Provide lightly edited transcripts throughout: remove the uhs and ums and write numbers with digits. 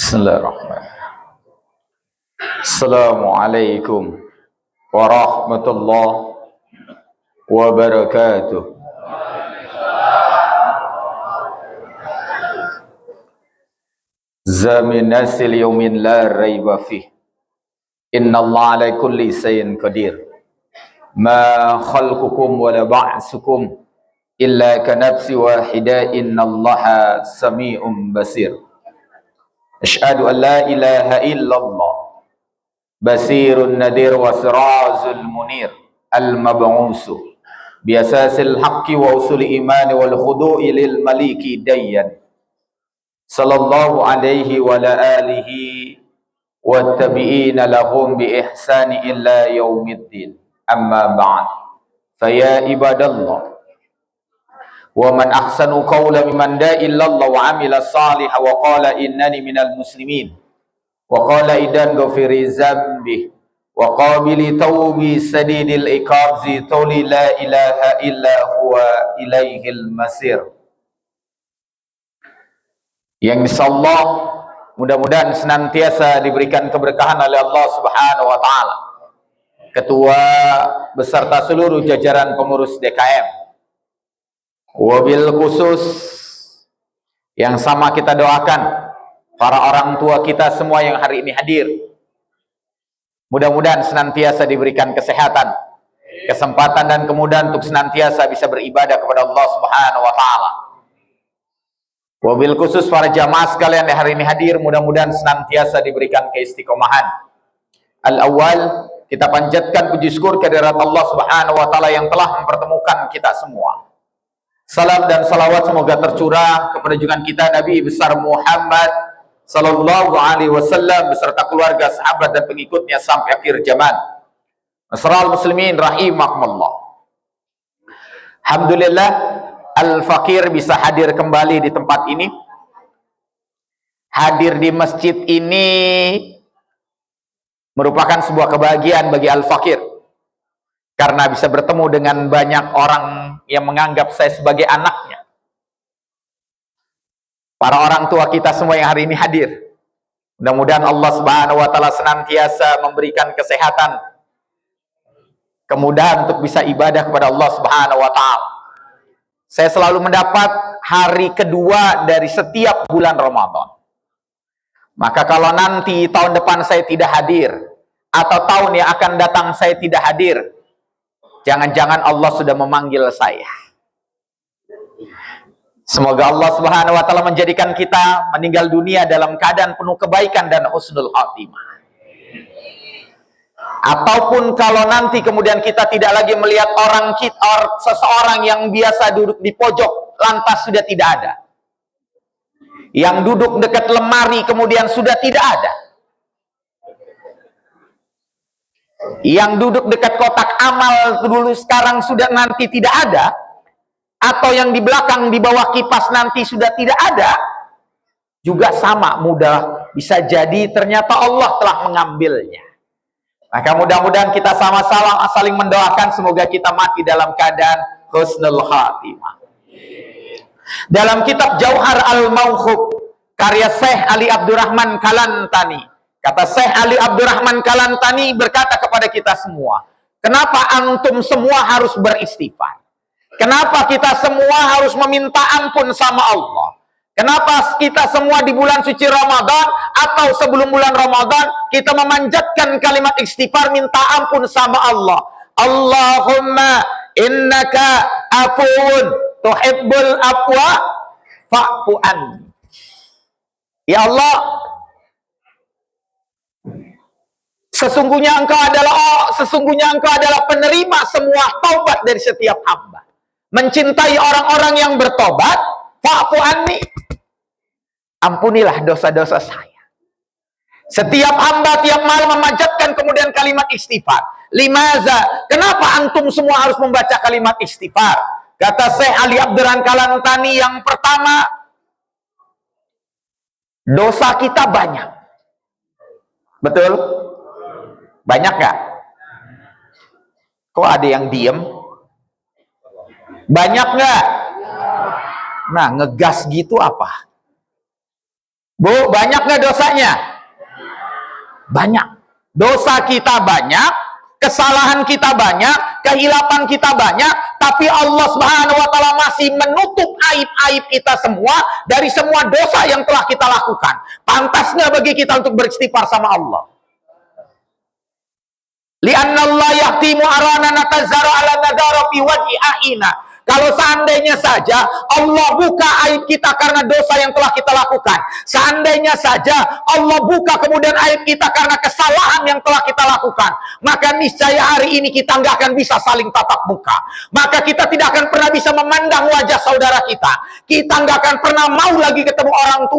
Bismillahirrahmanirrahim. Assalamualaikum warahmatullahi wabarakatuh. Zamin nasil yaumin la raiba fih. Innallaha ala kulli shay'in qadir. Ma khalqukum wa la ba'sukum illa ka nafsi wahida. Innallaha sami'un basir. Asyhadu an la ilaha illallah basirun nadir wa sirazul munir al-mab'usu biasasil haqqi wa usuli imani wal khudu'i lil maliki dayyan sallallahu alaihi wa la alihi wa tabi'ina lahum bi ihsani illa yaumiddin. Amma ba'd, faya ibadallah, wa man ahsanu qawla mimman da'a illallah wa amila salihan wa qala innani minal muslimin wa qala idan ghafiri zambi wa qabili tawbi sadidil iqabzi tawli la ilaha illa huwa ilaihil masir. Yang insyaallah mudah-mudahan senantiasa diberikan keberkahan oleh Allah Subhanahu wa taala, ketua beserta seluruh jajaran pengurus DKM. Wabil khusus yang sama kita doakan para orang tua kita semua yang hari ini hadir. Mudah-mudahan senantiasa diberikan kesehatan, kesempatan dan kemudahan untuk senantiasa bisa beribadah kepada Allah Subhanahu wa taala. Wabil khusus para jamaah sekalian yang hari ini hadir, mudah-mudahan senantiasa diberikan keistiqomahan. Al-awwal, kita panjatkan puji syukur kehadirat Allah Subhanahu wa taala yang telah mempertemukan kita semua. Salam dan salawat semoga tercurah kepada junjungan kita Nabi besar Muhammad sallallahu alaihi wasallam beserta keluarga, sahabat dan pengikutnya sampai akhir zaman. Masral muslimin rahimakumullah. Alhamdulillah, Al-Fakir bisa hadir kembali di tempat ini. Hadir di masjid ini merupakan sebuah kebahagiaan bagi Al-Fakir, karena bisa bertemu dengan banyak orang yang menganggap saya sebagai anaknya. Para orang tua kita semua yang hari ini hadir, mudah-mudahan Allah Subhanahu wa taala senantiasa memberikan kesehatan, kemudahan untuk bisa ibadah kepada Allah Subhanahu wa taala. Saya selalu mendapat hari kedua dari setiap bulan Ramadan. Maka kalau nanti tahun depan saya tidak hadir, atau tahun yang akan datang saya tidak hadir, jangan-jangan Allah sudah memanggil saya. Semoga Allah Subhanahu wa taala menjadikan kita meninggal dunia dalam keadaan penuh kebaikan dan husnul khatimah. Ataupun kalau nanti kemudian kita tidak lagi melihat seseorang yang biasa duduk di pojok lantas sudah tidak ada, yang duduk dekat lemari kemudian sudah tidak ada, yang duduk dekat kotak amal dulu sekarang sudah nanti tidak ada, atau yang di belakang di bawah kipas nanti sudah tidak ada, juga sama mudah bisa jadi ternyata Allah telah mengambilnya. Maka mudah-mudahan kita sama-sama saling mendoakan semoga kita mati dalam keadaan husnul khatimah. Dalam kitab Jauhar Al-Maukhub karya Syekh Ali Abdurrahman Kalantani, kata Syekh Ali Abdurrahman Kalantani berkata kepada kita semua, kenapa antum semua harus beristighfar? Kenapa kita semua harus meminta ampun sama Allah? Kenapa kita semua di bulan suci Ramadan atau sebelum bulan Ramadan kita memanjatkan kalimat istighfar minta ampun sama Allah? Allahumma innaka afuun tuhibbul afwa fa'fu anni. Ya Allah, sesungguhnya engkau adalah penerima semua taubat dari setiap hamba. Mencintai orang-orang yang bertobat, fa'fu anni, ampunilah dosa-dosa saya. Setiap hamba tiap malam memanjatkan kemudian kalimat istighfar. Limaza? Kenapa antum semua harus membaca kalimat istighfar? Kata Syekh Ali Abdurrahman Kalantani, yang pertama, dosa kita banyak. Betul? Banyak gak? Kok ada yang diem? Banyak gak? Nah, ngegas gitu apa? Bu, banyak nggak dosanya? Banyak. Dosa kita banyak, kesalahan kita banyak, kehilapan kita banyak, tapi Allah Subhanahu wa taala masih menutup aib-aib kita semua dari semua dosa yang telah kita lakukan. Pantasnya bagi kita untuk beristighfar sama Allah. Li'anna Allah yahtimu arana natazara ala nadara fi wajhi ahina. Kalau seandainya saja Allah buka aib kita karena dosa yang telah kita lakukan, seandainya saja Allah buka kemudian aib kita karena kesalahan yang telah kita lakukan, maka niscaya hari ini kita nggak akan bisa saling tatap muka. Maka kita tidak akan pernah bisa memandang wajah saudara kita. Kita nggak akan pernah mau lagi ketemu orang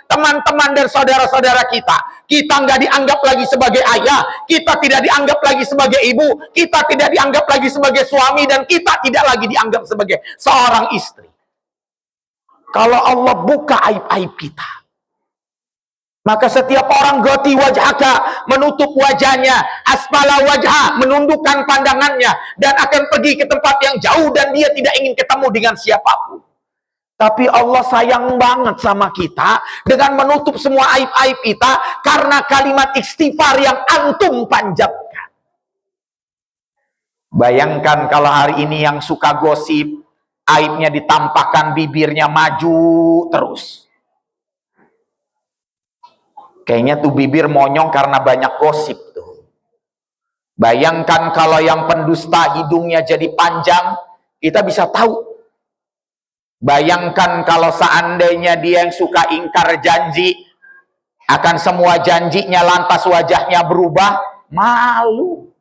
teman-teman dan saudara-saudara kita. Kita nggak dianggap lagi sebagai ayah, kita tidak dianggap lagi sebagai ibu, kita tidak dianggap lagi sebagai suami, dan kita tidak lagi dianggap sebagai seorang istri. Kalau Allah buka aib-aib kita, maka setiap orang goti wajhaka, menutup wajahnya, asfala wajha, menundukkan pandangannya, dan akan pergi ke tempat yang jauh, dan dia tidak ingin ketemu dengan siapapun. Tapi Allah sayang banget sama kita dengan menutup semua aib-aib kita karena kalimat istighfar yang antum panjatkan. Bayangkan kalau hari ini yang suka gosip, aibnya ditampakkan, bibirnya maju terus. Kayaknya tuh bibir monyong karena banyak gosip tuh. Bayangkan kalau yang pendusta hidungnya jadi panjang, kita bisa tahu. Bayangkan kalau seandainya dia yang suka ingkar janji, akan semua janjinya lantas wajahnya berubah, malu.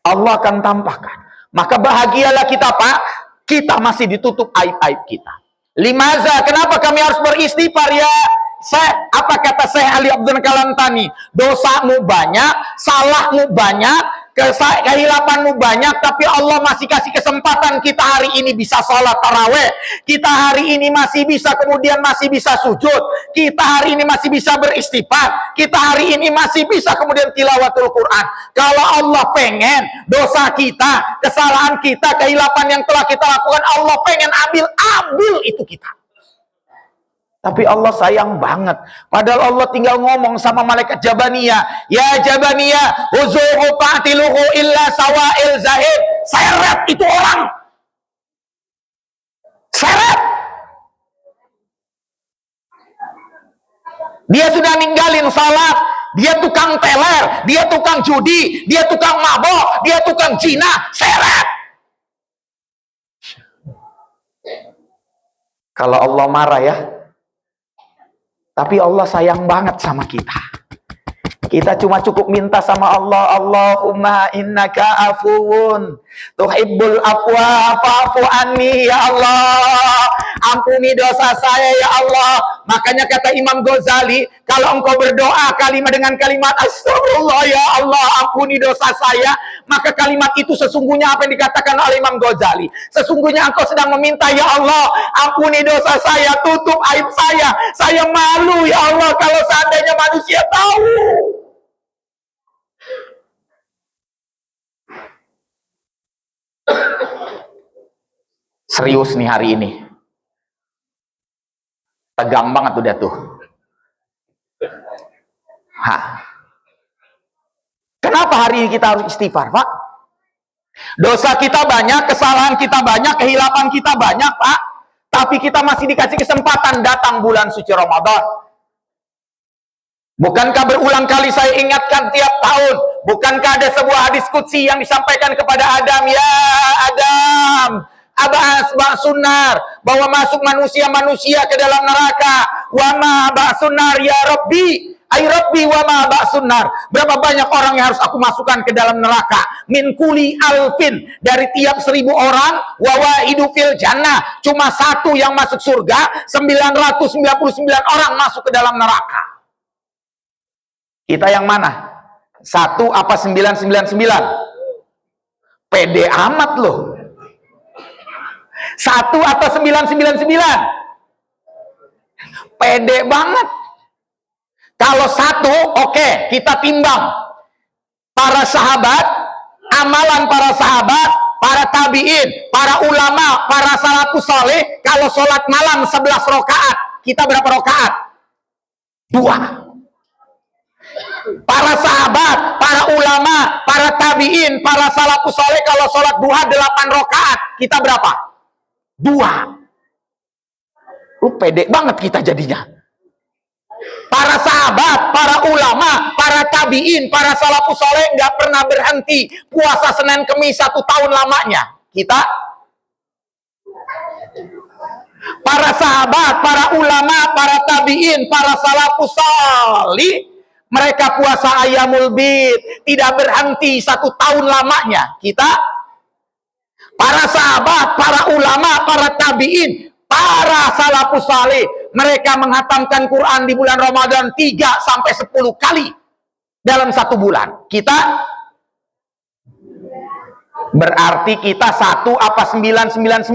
Allah akan tampakkan. Maka bahagialah kita, Pak, kita masih ditutup aib-aib kita. Limaza, kenapa kami harus beristighfar ya? Apa kata Syekh Ali Abdul Kalantani? Dosamu banyak, salahmu banyak, kehilapanmu banyak, tapi Allah masih kasih kesempatan kita hari ini bisa sholat taraweh, kita hari ini masih bisa masih bisa sujud, kita hari ini masih bisa beristighfar, kita hari ini masih bisa kemudian tilawatul Quran. Kalau Allah pengen dosa kita, kesalahan kita, kehilapan yang telah kita lakukan, Allah pengen ambil itu kita. Tapi Allah sayang banget. Padahal Allah tinggal ngomong sama malaikat Jabaniyah, ya Jabaniyah, huzuhu fa'tiluhu illa sawa'il zahid. Seret itu orang. Seret. Dia sudah ninggalin salat, dia tukang teler, dia tukang judi, dia tukang mabok, dia tukang zina, seret. Kalau Allah marah ya. Tapi Allah sayang banget sama kita. Kita cuma cukup minta sama Allah, Allahumma innaka afuwun tuhibbul afwa fa'fu anni ya Allah. Ampuni dosa saya ya Allah. Makanya kata Imam Ghazali, kalau engkau berdoa dengan kalimat astagfirullah ya Allah, ampuni dosa saya, maka kalimat itu sesungguhnya apa yang dikatakan oleh Imam Ghazali. Sesungguhnya engkau sedang meminta, ya Allah, ampuni dosa saya, tutup aib saya. Saya malu ya Allah kalau seandainya manusia tahu. Serius nih hari ini. Tegang banget udah tuh. Kenapa hari ini kita harus istighfar, Pak? Dosa kita banyak, kesalahan kita banyak, kehilapan kita banyak, Pak. Tapi kita masih dikasih kesempatan datang bulan suci Ramadan. Bukankah berulang kali saya ingatkan tiap tahun? Bukankah ada sebuah hadis qudsi yang disampaikan kepada Adam, ya Adam, abas ba'sunar, bahwa masuk manusia-manusia ke dalam neraka. Wa ma ba'sunar ya Rabbi, ay Rabbi wa ma ba'sunar. Berapa banyak orang yang harus aku masukkan ke dalam neraka? Min kuli alfin, dari tiap 1000 orang, wa wahidu fil jannah, cuma satu yang masuk surga, 999 orang masuk ke dalam neraka. Kita yang mana? 1 apa 999? Pede amat loh. 1 atau 999? Pede banget. Kalau 1, oke, kita timbang. Para sahabat, amalan para sahabat para tabi'in, para ulama, para salafus saleh, kalau sholat malam 11 rakaat, kita berapa rakaat? 2. Para sahabat, para ulama, para tabi'in, para salafus saleh, kalau sholat duha 8 rakaat, kita berapa? 2. Lu pede banget kita jadinya. Para sahabat, para ulama, para tabi'in, para salafus saleh nggak pernah berhenti puasa Senin Kemis 1 tahun lamanya. Kita, para sahabat, para ulama, para tabi'in, para salafus saleh, mereka puasa Ayyamul Bid tidak berhenti 1 tahun lamanya. Kita, para sahabat, para ulama, para tabi'in, para salafus saleh, mereka menghatamkan Quran di bulan Ramadan 3 sampai 10 kali dalam 1 bulan. Kita, berarti kita 1 apa 999?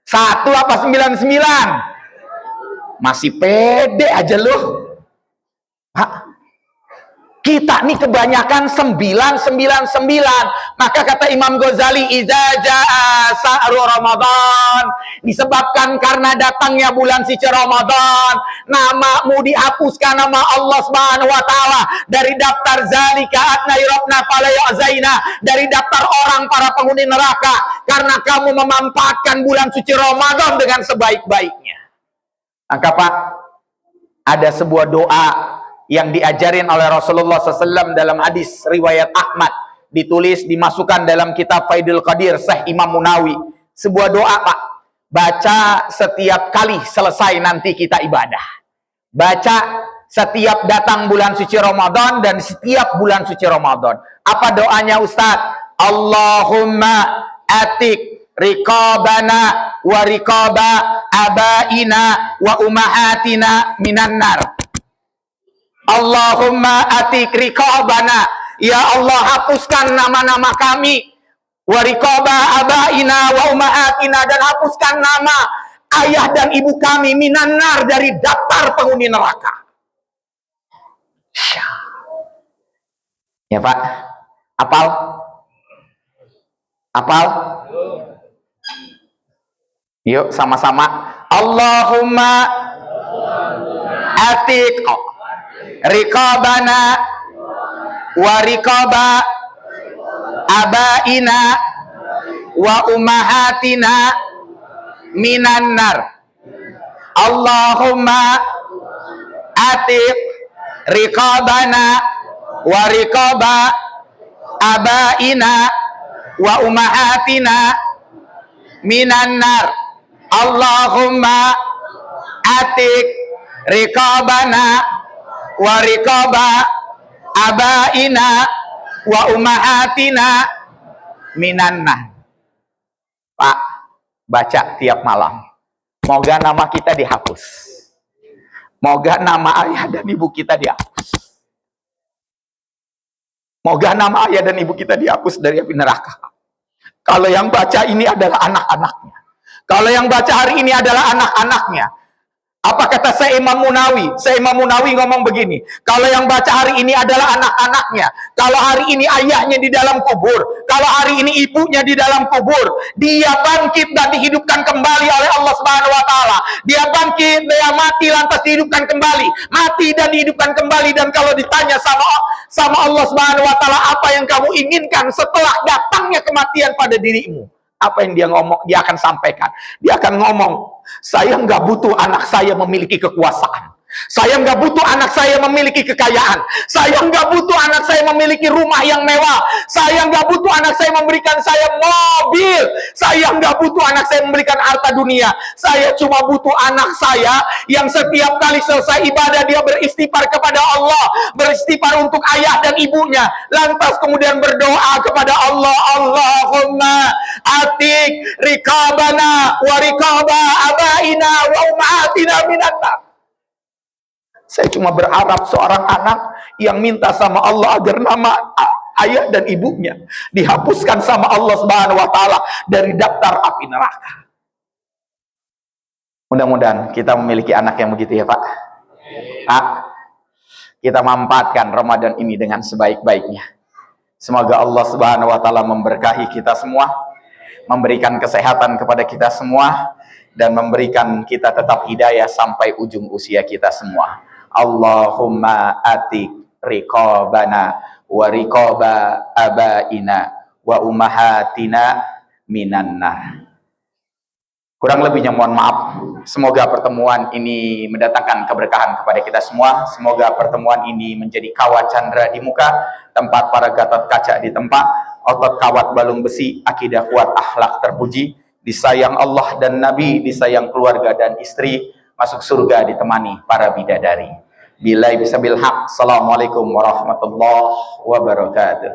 1 apa 99? Masih pede aja lu. Kita nih kebanyakan 999. Maka kata Imam Ghazali, idza jaa sa'ru Ramadan, disebabkan karena datangnya bulan suci Ramadan, namamu dihapuskan nama Allah Subhanahu wa taala dari daftar zalika atna yurabna fala ya'zaina, dari daftar orang para penghuni neraka karena kamu memanfaatkan bulan suci Ramadan dengan sebaik-baiknya. Maka Pak, ada sebuah doa yang diajarin oleh Rasulullah SAW dalam hadis riwayat Ahmad, ditulis, dimasukkan dalam kitab Faidul Qadir Syekh Imam Munawi. Sebuah doa Pak, baca setiap kali selesai nanti kita ibadah. Baca setiap datang bulan suci Ramadan dan setiap bulan suci Ramadan. Apa doanya Ustadz? Allahumma atik riqabana wa riqaba abaina wa umahatina minan nar. Allahumma atik riqabana, ya Allah hapuskan nama-nama kami, wa riqaba abaina wa umahatina, dan hapuskan nama ayah dan ibu kami, minan nar, dari daftar penghuni neraka. Ya Pak, apal? Apal? Yuk sama-sama. Allahumma atik riqabana wa riqaba abaina wa ummahatina minan nar. Allahumma atik riqabana wa riqaba abaina wa ummahatina minan nar. Allahumma atik riqabana wa riqaba abaina wa ummahatina minan nar. Pak, baca tiap malam. Moga nama kita dihapus. Moga nama ayah dan ibu kita dihapus. Moga nama ayah dan ibu kita dihapus dari api neraka. Kalau yang baca ini adalah anak-anaknya. Kalau yang baca hari ini adalah anak-anaknya. Apa kata Syekh Imam Munawi? Syekh Imam Munawi ngomong begini, kalau yang baca hari ini adalah anak-anaknya, kalau hari ini ayahnya di dalam kubur, kalau hari ini ibunya di dalam kubur, dia bangkit dan dihidupkan kembali oleh Allah Subhanahu wa taala. Dia bangkit, dia mati lantas dihidupkan kembali, mati dan dihidupkan kembali. Dan kalau ditanya sama Allah Subhanahu wa taala, apa yang kamu inginkan setelah datangnya kematian pada dirimu? Apa yang dia ngomong? Dia akan sampaikan. Dia akan ngomong, saya nggak butuh anak saya memiliki kekuasaan. Saya nggak butuh anak saya memiliki kekayaan. Saya nggak butuh anak saya memiliki rumah yang mewah. Saya nggak butuh anak saya memberikan saya mobil. Saya nggak butuh anak saya memberikan harta dunia. Saya cuma butuh anak saya yang setiap kali selesai ibadah dia beristighfar kepada Allah, beristighfar untuk ayah dan ibunya, lantas kemudian berdoa kepada Allah, Allahumma atik riqabana wa riqaba abaina wa ummahatina minan nar. Saya cuma berharap seorang anak yang minta sama Allah agar nama ayah dan ibunya dihapuskan sama Allah Subhanahu wa taala dari daftar api neraka. Mudah-mudahan kita memiliki anak yang begitu ya Pak. Pak, kita manfaatkan Ramadan ini dengan sebaik-baiknya. Semoga Allah Subhanahu wa taala memberkahi kita semua, memberikan kesehatan kepada kita semua, dan memberikan kita tetap hidayah sampai ujung usia kita semua. Allahumma atik riqabana wa riqaba abaina wa ummahatina minan nar. Kurang lebihnya mohon maaf. Semoga pertemuan ini mendatangkan keberkahan kepada kita semua. Semoga pertemuan ini menjadi kawat candra di muka, tempat para Gatot Kaca di tempat, otot kawat balung besi, akidah kuat, akhlak terpuji, disayang Allah dan Nabi, disayang keluarga dan istri, masuk surga ditemani para bidadari. Bilai bisabil haq. Assalamualaikum warahmatullahi wabarakatuh.